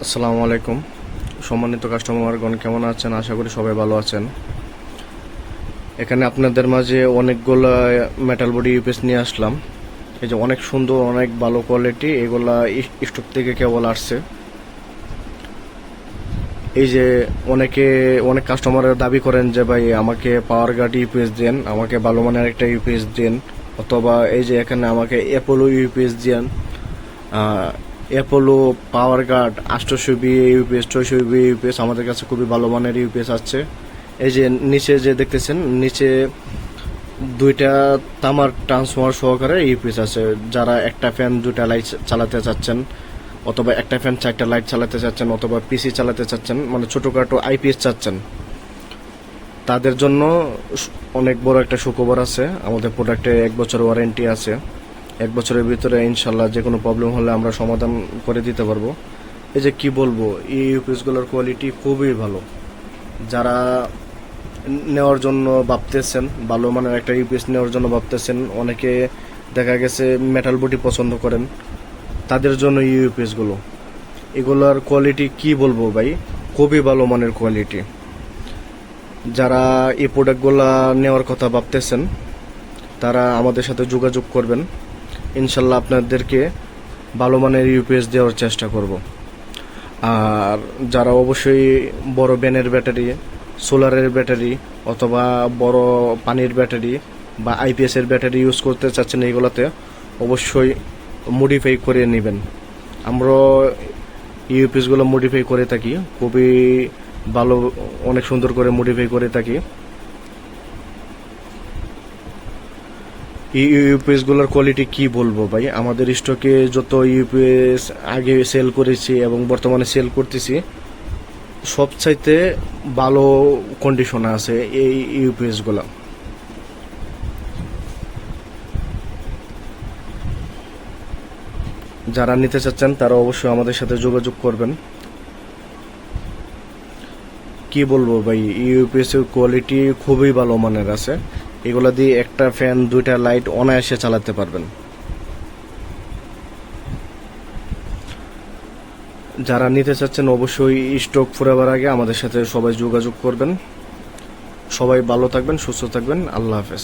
আসসালামু আলাইকুম। সম্মানিত কাস্টমারগণ, কেমন আছেন? আশা করি সবাই ভালো আছেন। এখানে আপনাদের মাঝে অনেকগুলো মেটাল বডি ইউপিএস নিয়ে আসলাম। এই যে অনেক সুন্দর, অনেক ভালো কোয়ালিটি, এগুলা স্টক থেকে কেবল আসছে। এই যে অনেক কাস্টমারের দাবি করেন যে ভাই আমাকে পাওয়ার গার্ড ইউপিএস দেন, আমাকে ভালো মানের একটা ইউপিএস দেন, অথবা এই যে এখানে আমাকে অ্যাপোলো ইউপিএস দেন। অ্যাপোলো পাওয়ার গার্ড 800 ইউপিএস, 600 ইউপিএস আমাদের কাছে খুবই ভালো মানের ইউপিএস আছে। এই যে নিচে যে দেখতেছেন, নিচে দুইটা তামার ট্রান্সফর্মার সহকারে ইউপিএস আছে। যারা একটা ফ্যান দুইটা লাইট চালাতে চাচ্ছেন, অথবা একটা ফ্যান চারটা লাইট চালাতে চাচ্ছেন, অথবা পিসি চালাতে চাচ্ছেন, মানে ছোটোখাটো আইপিএস চাচ্ছেন, তাদের জন্য অনেক বড় একটা সুখবর আছে। আমাদের প্রোডাক্টে 1 বছর ওয়ারেন্টি আছে। 1 বছরের ভিতরে ইনশাল্লাহ যে কোনো প্রবলেম হলে আমরা সমাধান করে দিতে পারবো। এই যে কি বলবো, এই ইউপিএসগুলোর কোয়ালিটি খুবই ভালো। যারা নেওয়ার জন্য ভাবতেছেন, ভালো মানের একটা ইউপিএস নেওয়ার জন্য ভাবতেছেন, অনেকে দেখা গেছে মেটাল বডি পছন্দ করেন, তাদের জন্য ইউপিএসগুলো, এগুলোর কোয়ালিটি কি বলবো ভাই, খুবই ভালো মানের কোয়ালিটি। যারা এই প্রোডাক্টগুলো নেওয়ার কথা ভাবতেছেন, তারা আমাদের সাথে যোগাযোগ করবেন। ইনশাল্লাহ আপনাদেরকে ভালো মানের ইউপিএস দেওয়ার চেষ্টা করব। আর যারা অবশ্যই বড় ব্যানের ব্যাটারি, সোলারের ব্যাটারি, অথবা বড় পানির ব্যাটারি বা আইপিএসের ব্যাটারি ইউজ করতে চাচ্ছেন, এইগুলোতে অবশ্যই মডিফাই করে নেবেন। আমরা ইউপিএসগুলো মডিফাই করে থাকি, খুবই ভালো, অনেক সুন্দর করে মডিফাই করে থাকি। ইউপিএস গুলোর কোয়ালিটি কি বলবো ভাই, আমাদের স্টকে যত ইউপিএস আগে সেল করেছি এবং বর্তমানে সেল করতেছি, সবচাইতে ভালো কন্ডিশনে আছে এই ইউপিএস গুলো। যারা নিতে চাচ্ছেন তারা অবশ্যই আমাদের সাথে যোগাযোগ করবেন। কি বলবো ভাই, ইউপিএস এর কোয়ালিটি খুবই ভালো মানের আছে। এগুলা দিয়ে একটা ফ্যান দুইটা লাইট অনায়াসে চালাতে পারবেন। যারা নিতে চাচ্ছেন অবশ্যই স্টক ফুরাবার আগে আমাদের সাথে সবাই যোগাযোগ করবেন। সবাই ভালো থাকবেন, সুস্থ থাকবেন। আল্লাহ হাফেজ।